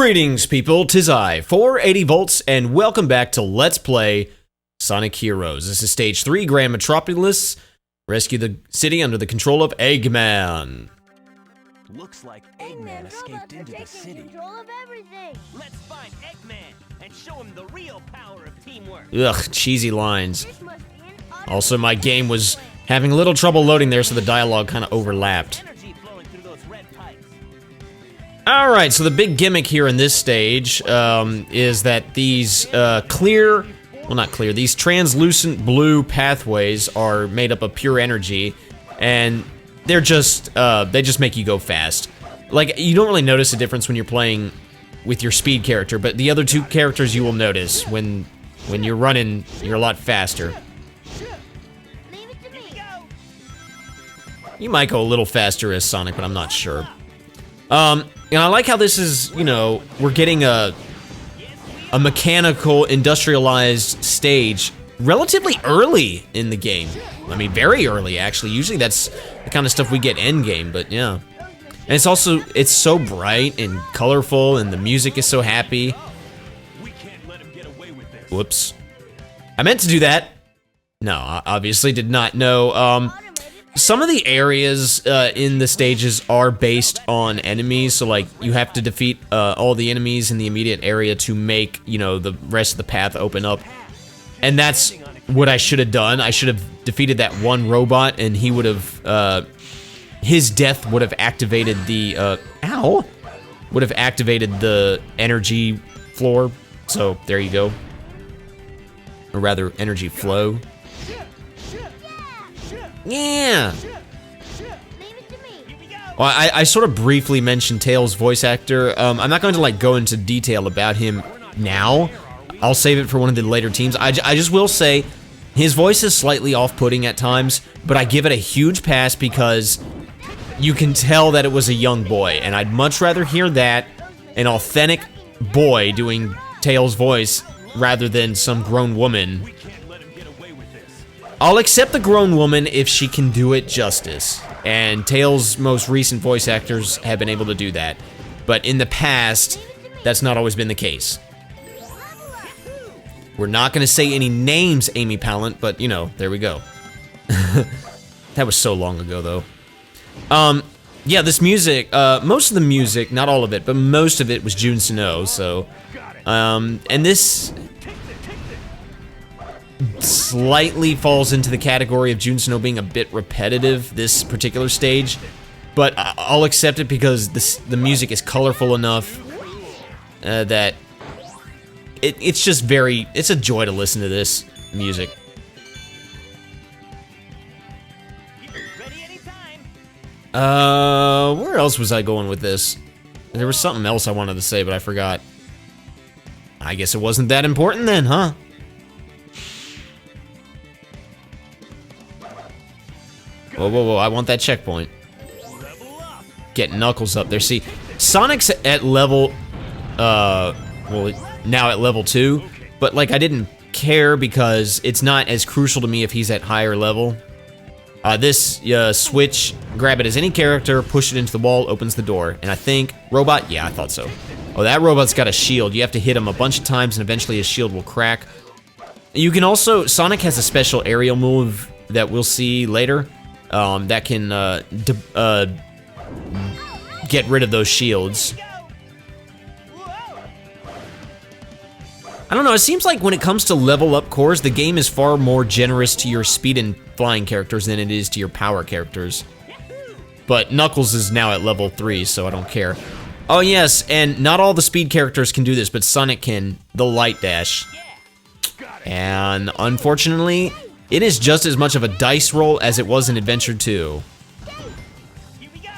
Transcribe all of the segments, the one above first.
Greetings, people. 'Tis I, 480 volts, and welcome back to Let's Play Sonic Heroes. This is Stage 3, Grand Metropolis. Rescue the city under the control of Eggman. Looks like Eggman escaped into the city. Control of everything. Let's find Eggman and show him the real power of teamwork. Ugh, cheesy lines. This must be an auto- Also, my game was having a little trouble loading there, so the dialogue kind of overlapped. Energy flowing through those red pipes. Alright, so the big gimmick here in this stage is that these these translucent blue pathways are made up of pure energy, and they're just, they just make you go fast. Like, you don't really notice a difference when you're playing with your speed character, but the other two characters you will notice when you're running, you're a lot faster. Leave it to me. You might go a little faster as Sonic, but I'm not sure. And I like how this is, you know, we're getting a mechanical, industrialized stage relatively early in the game. I mean, very early, actually. Usually that's the kind of stuff we get endgame, but yeah. And it's also, it's so bright and colorful, and the music is so happy. We can't let him get away with this. Whoops. I meant to do that. No, I obviously did not know. Some of the areas in the stages are based on enemies, so like you have to defeat all the enemies in the immediate area to make, you know, the rest of the path open up. And that's what I should have done. I should have defeated that one robot, and he would have, his death would have activated the, would have activated the energy floor. So there you go. Or rather, energy flow. Yeah. Leave it to me. Well, I sort of briefly mentioned Tails' voice actor. I'm not going to like go into detail about him now. I'll save it for one of the later teams. I just will say his voice is slightly off-putting at times, but I give it a huge pass because you can tell that it was a young boy, and I'd much rather hear that, an authentic boy doing Tails' voice, rather than some grown woman. We can't let him get away with this. I'll accept the grown woman if she can do it justice, and Tails' most recent voice actors have been able to do that. But in the past, that's not always been the case. We're not gonna say any names, Amy Pallant, but you know, there we go. That was so long ago, though. Yeah, this music, most of the music, not all of it, but most of it was Jun Snow, so, and this slightly falls into the category of Jun Snow being a bit repetitive, this particular stage, but I'll accept it because the music is colorful enough that it's just it's a joy to listen to this music. Ready anytime. Where else was I going with this? There was something else I wanted to say, but I forgot. I guess it wasn't that important then, huh? Whoa, whoa, whoa, I want that checkpoint. Level up. Get Knuckles up there. See, Sonic's at level, well, now at level 2, but like I didn't care because it's not as crucial to me if he's at higher level. This switch, grab it as any character, push it into the wall, opens the door. And I think, robot? Yeah, I thought so. Oh, that robot's got a shield. You have to hit him a bunch of times and eventually his shield will crack. You can also, Sonic has a special aerial move that we'll see later that can get rid of those shields. I don't know, it seems like when it comes to level up cores, the game is far more generous to your speed and flying characters than it is to your power characters. But Knuckles is now at level 3, so I don't care. Oh yes, and not all the speed characters can do this, but Sonic can, the light dash. And unfortunately, it is just as much of a dice roll as it was in Adventure 2. Here we go.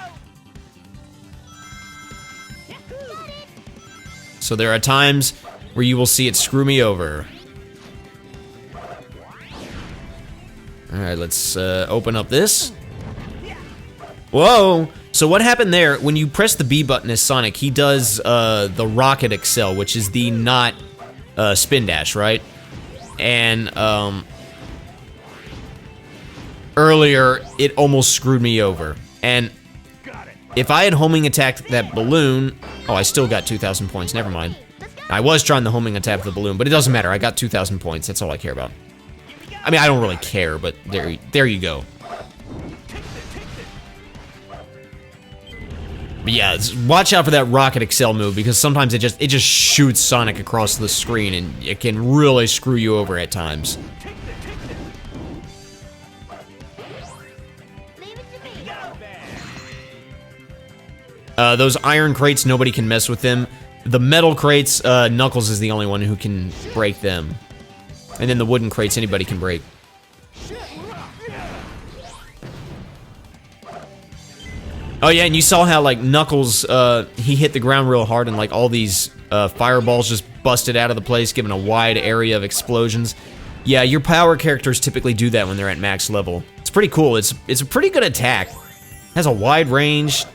So there are times where you will see it screw me over. Alright, let's open up this. Whoa! So what happened there, when you press the B button as Sonic, he does the Rocket Excel, which is the not spin dash, right? And earlier, it almost screwed me over. And if I had homing attacked that balloon, Oh, I still got 2,000 points. Never mind. I was trying the homing attack with the balloon, but it doesn't matter. I got 2,000 points. That's all I care about. I mean, I don't really care, but there you go. But yeah, watch out for that Rocket Excel move, because sometimes it just shoots Sonic across the screen, and it can really screw you over at times. Those iron crates, nobody can mess with them. The metal crates, Knuckles is the only one who can break them. And then the wooden crates, anybody can break. Oh yeah, and you saw how, like, Knuckles, he hit the ground real hard, and, like, all these fireballs just busted out of the place, giving a wide area of explosions. Yeah, your power characters typically do that when they're at max level. It's pretty cool. It's a pretty good attack. Has a wide range.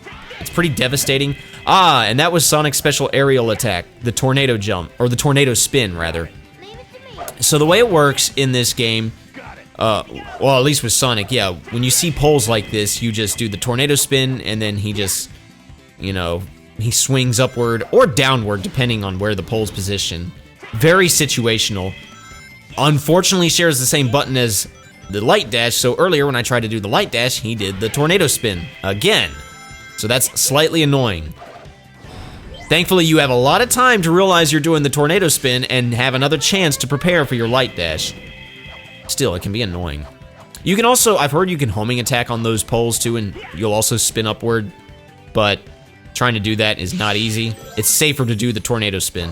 It's pretty devastating. Ah, and that was Sonic's special aerial attack, the tornado jump, or the tornado spin, rather. So the way it works in this game, well, at least with Sonic, yeah, when you see poles like this, you just do the tornado spin, and then he just, you know, he swings upward or downward, depending on where the pole's position. Very situational. Unfortunately, shares the same button as the light dash, so earlier when I tried to do the light dash, he did the tornado spin again. So that's slightly annoying. Thankfully, you have a lot of time to realize you're doing the tornado spin and have another chance to prepare for your light dash. Still, it can be annoying. You can also, I've heard you can homing attack on those poles too, and you'll also spin upward, but trying to do that is not easy. It's safer to do the tornado spin.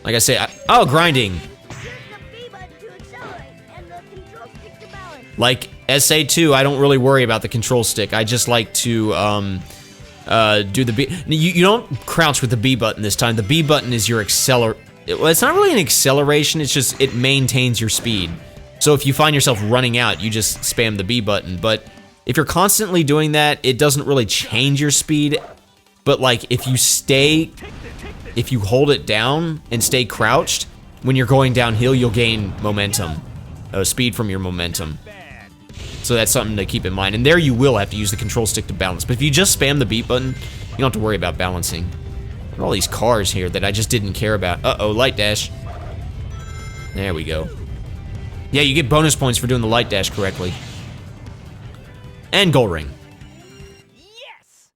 Like I say, oh, grinding. Like SA2, I don't really worry about the control stick. I just like to do the B. You don't crouch with the B button this time. The B button is your acceler. Well, it's not really an acceleration. It's just it maintains your speed. So if you find yourself running out, you just spam the B button. But if you're constantly doing that, it doesn't really change your speed. But like if you hold it down and stay crouched, when you're going downhill, you'll gain momentum, speed from your momentum. So that's something to keep in mind. And there you will have to use the control stick to balance. But if you just spam the beat button, you don't have to worry about balancing. There are all these cars here that I just didn't care about. Uh-oh, light dash. There we go. Yeah, you get bonus points for doing the light dash correctly. And gold ring. Yes!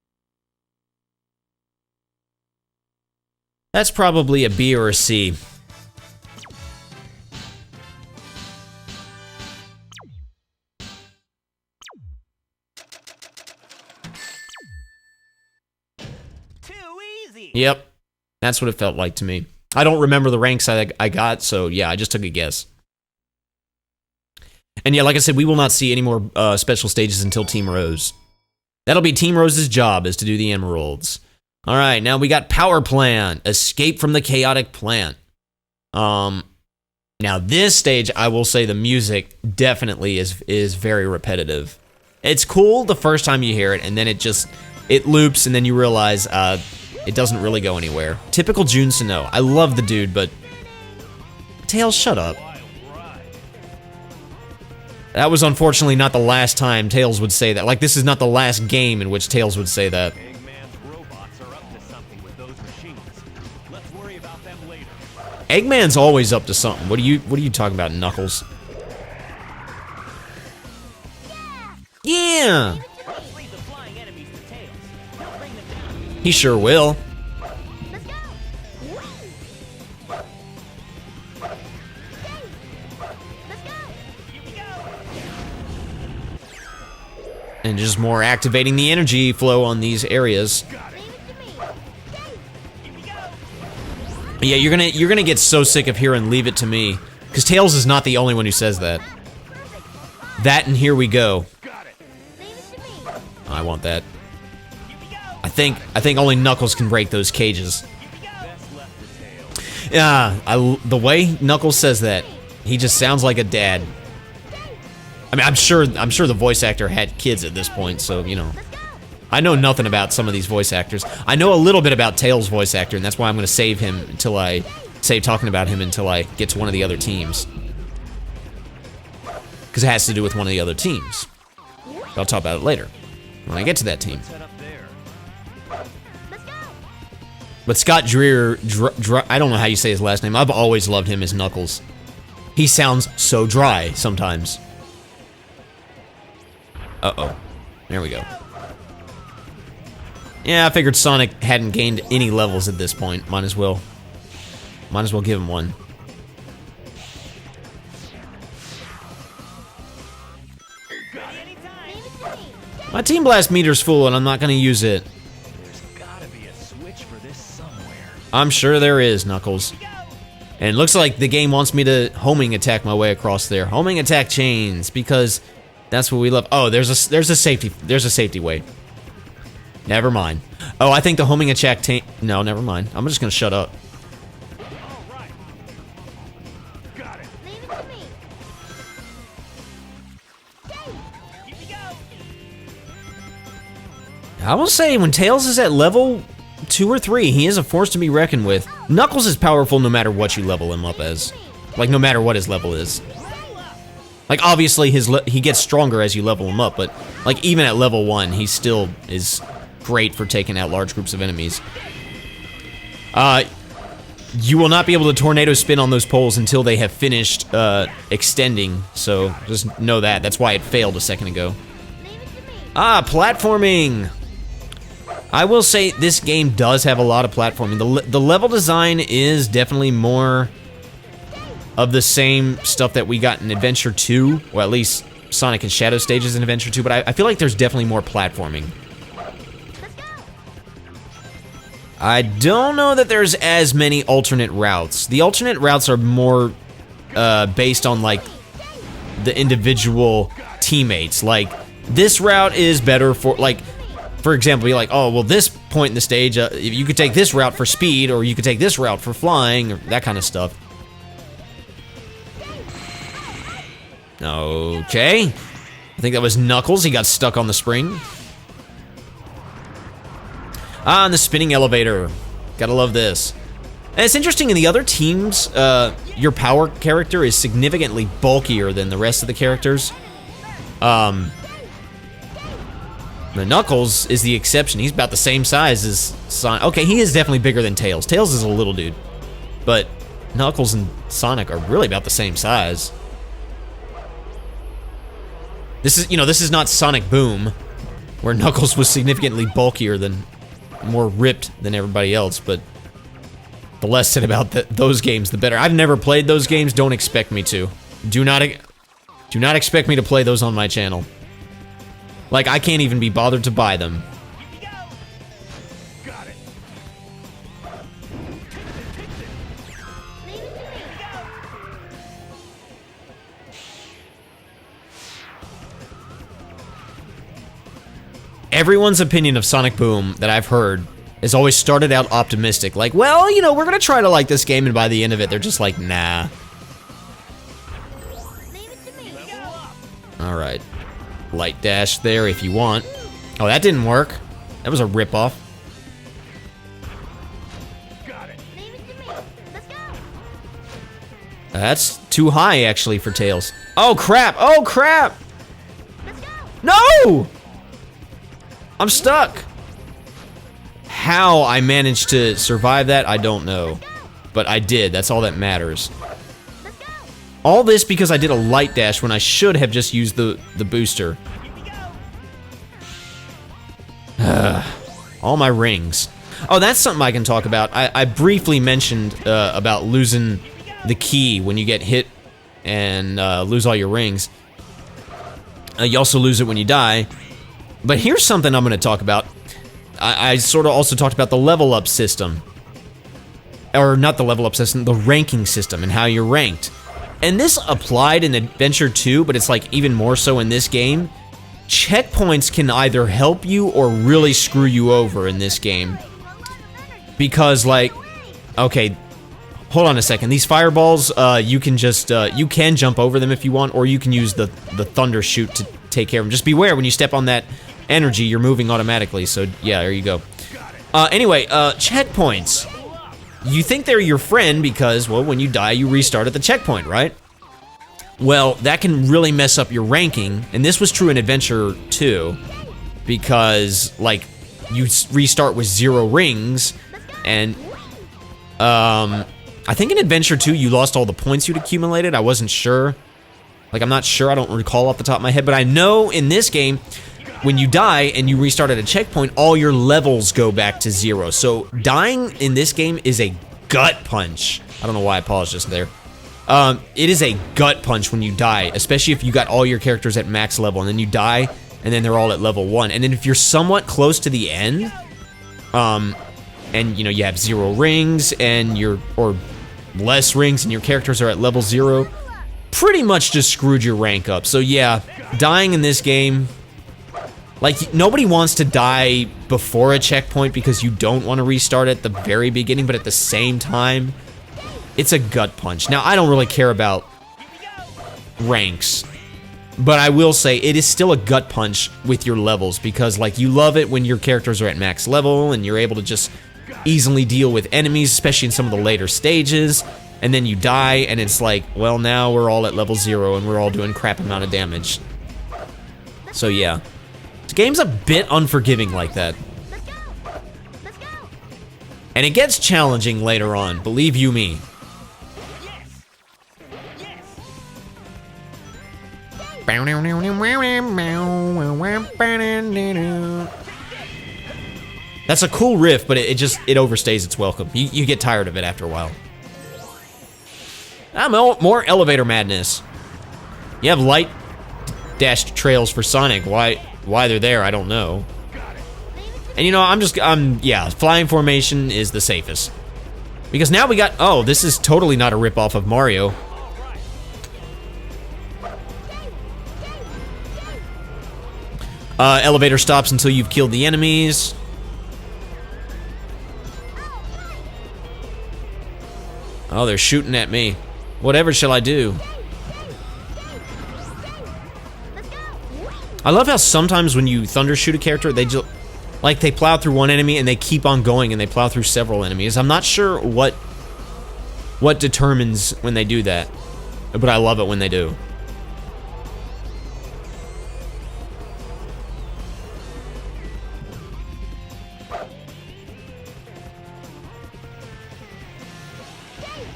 That's probably a B or a C. Yep, that's what it felt like to me. I don't remember the ranks I got, so yeah, I just took a guess. And yeah, like I said, we will not see any more special stages until Team Rose. That'll be Team Rose's job, is to do the emeralds. All right, now we got Power Plant, Escape from the Chaotic Plant. Now this stage, I will say the music definitely is very repetitive. It's cool the first time you hear it, and then it loops, and then you realize it doesn't really go anywhere. Typical Jun Sano. I love the dude, but Tails, shut up. That was unfortunately not the last time Tails would say that. Like, this is not the last game in which Tails would say that. Eggman's robots are up to something with those machines. Let's worry about them later. Eggman's always up to something. What are you talking about, Knuckles? Yeah. Leave the flying enemies to Tails. He'll bring them down. He sure will. Let's go. Let's go. Here we go. And just more activating the energy flow on these areas. Leave it to me. Here we go. Yeah, you're gonna get so sick of hearing "leave it to me," because Tails is not the only one who says that. That and "here we go." Leave it to me. I want that. Here we go. I think only Knuckles can break those cages. Here we go. Best left for Tails. Yeah, the way Knuckles says that, he just sounds like a dad. I mean, I'm sure the voice actor had kids at this point, so you know. I know nothing about some of these voice actors. I know a little bit about Tails' voice actor, and that's why I'm going to save him until I save talking about him until I get to one of the other teams. Because it has to do with one of the other teams. I'll talk about it later when I get to that team. Set up there. Let's go. But Scott Dreer, I don't know how you say his last name. I've always loved him as Knuckles. He sounds so dry sometimes. Uh-oh. There we go. Yeah, I figured Sonic hadn't gained any levels at this point. Might as well give him one. Leave it to me. My Team Blast meter's full and I'm not gonna use it. There's gotta be a switch for this somewhere. I'm sure there is, Knuckles. And it looks like the game wants me to homing attack my way across there. Homing attack chains, because that's what we love. Oh, there's a safety way. Never mind. Oh, I think the homing attack no, never mind. I'm just gonna shut up. All right. Got it. Leave it to me. Here we go. I will say, when Tails is at level 2 or 3, he is a force to be reckoned with. Knuckles is powerful no matter what you level him up as. Like, no matter what his level is. Like, obviously, he gets stronger as you level him up, but, like, even at level 1, he still is great for taking out large groups of enemies. You will not be able to tornado spin on those poles until they have finished extending, so just know that. That's why it failed a second ago. Leave it to me. Ah, platforming! I will say this game does have a lot of platforming. The level design is definitely more of the same stuff that we got in Adventure 2, or at least Sonic and Shadow stages in Adventure 2, but I feel like there's definitely more platforming. Let's go. I don't know that there's as many alternate routes. The alternate routes are more based on, like, the individual teammates. Like, this route is better for, like, for example, be like, oh, well, this point in the stage, you could take this route for speed, or you could take this route for flying, or that kind of stuff. Okay. I think that was Knuckles. He got stuck on the spring. Ah, and the spinning elevator. Gotta love this. And it's interesting, in the other teams, your power character is significantly bulkier than the rest of the characters. The Knuckles is the exception. He's about the same size as Sonic. Okay, he is definitely bigger than Tails. Tails is a little dude. But Knuckles and Sonic are really about the same size. This is not Sonic Boom, where Knuckles was significantly bulkier than, more ripped than everybody else, but the less said about those games, the better. I've never played those games, don't expect me to. Do not expect me to play those on my channel. Like, I can't even be bothered to buy them. Got it. Leave it to me. Everyone's opinion of Sonic Boom that I've heard has always started out optimistic. Like, well, you know, we're gonna try to like this game, and by the end of it, they're just like, nah. Leave it to me. Alright. Light dash there if you want. Oh, that didn't work. That was a ripoff. Got it. Leave it to me. Let's go. That's too high, actually, for Tails. Oh, crap! Oh, crap! Let's go. No! I'm stuck. How I managed to survive that, I don't know. But I did. That's all that matters. Let's go. All this because I did a light dash when I should have just used the booster. All my rings. Oh, that's something I can talk about. I briefly mentioned about losing the key when you get hit and lose all your rings. You also lose it when you die. But here's something I'm going to talk about. I sort of also talked about the level up system. Or not the level up system, the ranking system and how you're ranked. And this applied in Adventure 2, but it's like even more so in this game. Checkpoints can either help you or really screw you over in this game. Because, like, okay, hold on a second. These fireballs, you can just, you can jump over them if you want, or you can use the thunder shoot to take care of them. Just beware, when you step on that energy, you're moving automatically, so yeah, there you go. Anyway, checkpoints. You think they're your friend because, well, when you die, you restart at the checkpoint, right? Well, that can really mess up your ranking, and this was true in Adventure 2, because, like, you restart with 0 rings, and I think in Adventure 2 you lost all the points you'd accumulated. I wasn't sure. Like, I'm not sure, I don't recall off the top of my head, but I know in this game, when you die and you restart at a checkpoint, all your levels go back to 0. So dying in this game is a gut punch. I don't know why I paused just there. It is a gut punch when you die, especially if you got all your characters at max level, and then you die, and then they're all at level 1. And then if you're somewhat close to the end, and you know, you have 0 rings, and or less rings, and your characters are at level 0, pretty much just screwed your rank up. So yeah, dying in this game, like, nobody wants to die before a checkpoint because you don't want to restart at the very beginning, but at the same time, it's a gut punch. Now, I don't really care about ranks, but I will say it is still a gut punch with your levels, because, like, you love it when your characters are at max level and you're able to just easily deal with enemies, especially in some of the later stages, and then you die and it's like, well, now we're all at level 0 and we're all doing crap amount of damage. So yeah, this game's a bit unforgiving like that. Let's go. Let's go. And it gets challenging later on, believe you me. That's a cool riff, but it overstays its welcome. You get tired of it after a while. More elevator madness. You have light dashed trails for Sonic. Why they're there, I don't know. And you know, yeah, flying formation is the safest. Because now we got, oh, this is totally not a ripoff of Mario. Elevator stops until you've killed the enemies. Oh, they're shooting at me. Whatever shall I do? I love how sometimes when you thunder shoot a character, they just, like, they plow through one enemy and they keep on going and they plow through several enemies. I'm not sure what determines when they do that, but I love it when they do.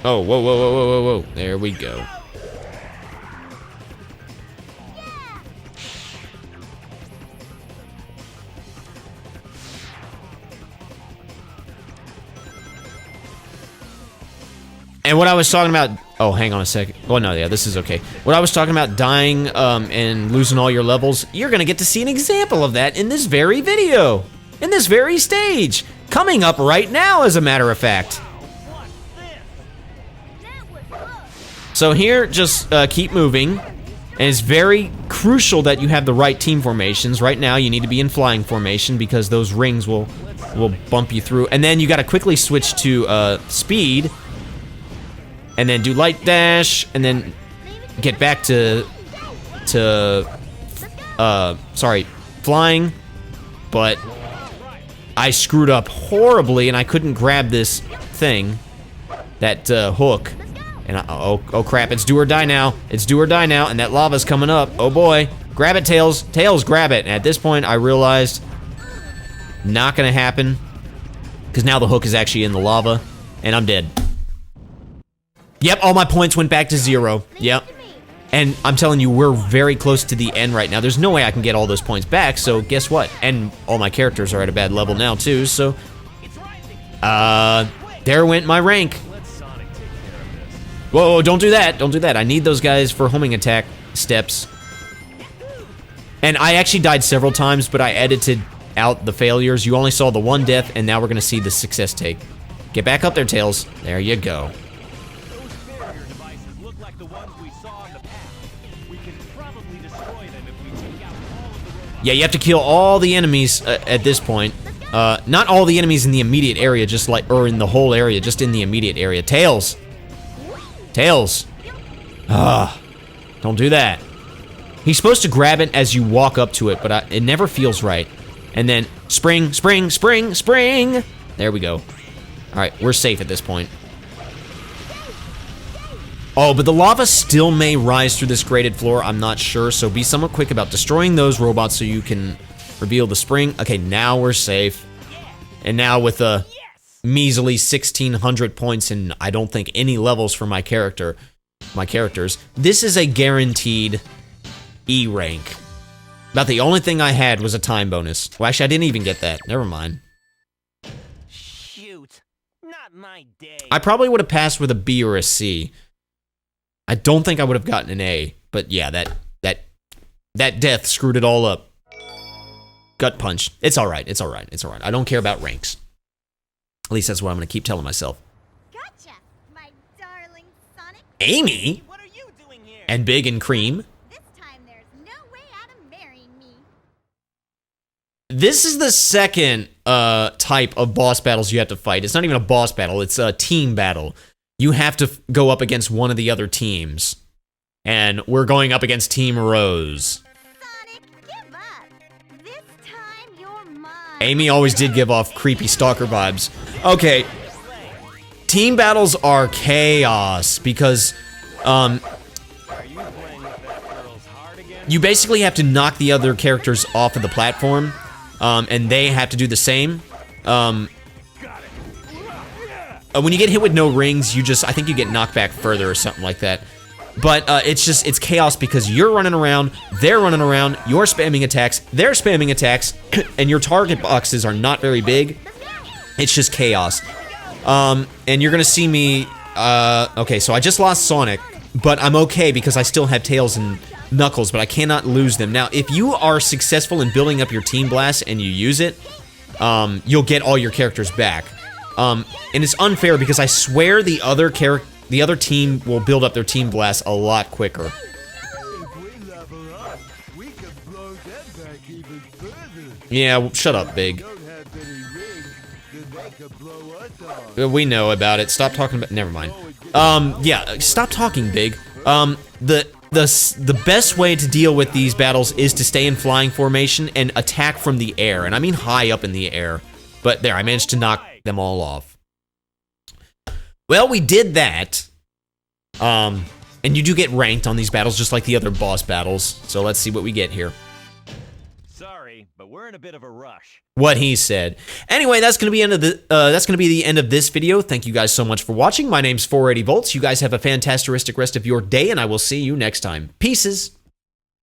Oh, whoa, whoa, whoa, whoa, whoa, whoa. There we go. And what I was talking about, oh, hang on a second. Oh, no, yeah, this is okay. What I was talking about, dying and losing all your levels, you're gonna get to see an example of that in this very video. In this very stage. Coming up right now, as a matter of fact. So here, just keep moving, and it's very crucial that you have the right team formations. Right now, you need to be in flying formation because those rings will bump you through. And then you gotta quickly switch to speed, and then do light dash, and then get back to flying. But I screwed up horribly, and I couldn't grab this thing, that hook. And oh crap, it's do or die now. It's do or die now, and that lava's coming up. Oh boy. Grab it, Tails. Tails, grab it. And at this point, I realized not gonna happen, because now the hook is actually in the lava, and I'm dead. Yep, all my points went back to 0. Yep. And I'm telling you, we're very close to the end right now. There's no way I can get all those points back, so guess what? And all my characters are at a bad level now, too, so... there went my rank. Whoa, don't do that. Don't do that. I need those guys for homing attack steps. And I actually died several times, but I edited out the failures. You only saw the one death, and now we're going to see the success take. Get back up there, Tails. There you go. Those barrier devices look like the ones we saw in the past. We can probably destroy them if we take out all of the robots. Yeah, you have to kill all the enemies at this point. Not all the enemies in the immediate area, just like, or in the whole area, just in the immediate area. Tails! Tails! Don't do that. He's supposed to grab it as you walk up to it, but it never feels right. And then, spring, spring, spring, spring! There we go. Alright, we're safe at this point. Oh, but the lava still may rise through this graded floor, I'm not sure, so be somewhat quick about destroying those robots so you can Reveal the spring. Okay, now we're safe. And now with a measly 1,600 points and I don't think any levels for my characters, this is a guaranteed E rank. About the only thing I had was a time bonus. Well, actually, I didn't even get that. Never mind. Shoot. Not my day. I probably would have passed with a B or a C. I don't think I would have gotten an A. But yeah, that death screwed it all up. Gut punch. It's alright, it's alright, it's alright. I don't care about ranks. At least that's what I'm gonna keep telling myself. Gotcha, my darling Sonic. Amy? What are you doing here? And Big and Cream? This time there's no way out of marrying me. This is the second type of boss battles you have to fight. It's not even a boss battle, it's a team battle. You have to go up against one of the other teams. And we're going up against Team Rose. Sonic, give up. This time you're mine. Amy always did give off creepy stalker vibes. Okay. Team battles are chaos because Are you playing with that girl's heart again? you basically have to knock the other characters off of the platform, and they have to do the same. When you get hit with no rings, I think you get knocked back further or something like that. But it's chaos because you're running around, they're running around, you're spamming attacks, they're spamming attacks, and your target boxes are not very big. It's just chaos. And you're gonna see me, okay, so I just lost Sonic, but I'm okay because I still have Tails and Knuckles, but I cannot lose them. Now, if you are successful in building up your Team Blast and you use it, you'll get all your characters back. And it's unfair because I swear the other team will build up their Team Blast a lot quicker. If we level up, we can blow them back even further. Yeah, well, shut up, Big. Don't have any rings, then they can blow us off. We know about it. Stop talking about. Never mind. Yeah, stop talking, Big. The best way to deal with these battles is to stay in flying formation and attack from the air, and I mean high up in the air. But there, I managed to knock them all off. Well, we did that. And you do get ranked on these battles just like the other boss battles. So let's see what we get here. Sorry, but we're in a bit of a rush. What he said. Anyway, that's gonna be the end of this video. Thank you guys so much for watching. My name's 480 Volts. You guys have a fantastic rest of your day, and I will see you next time. Pieces.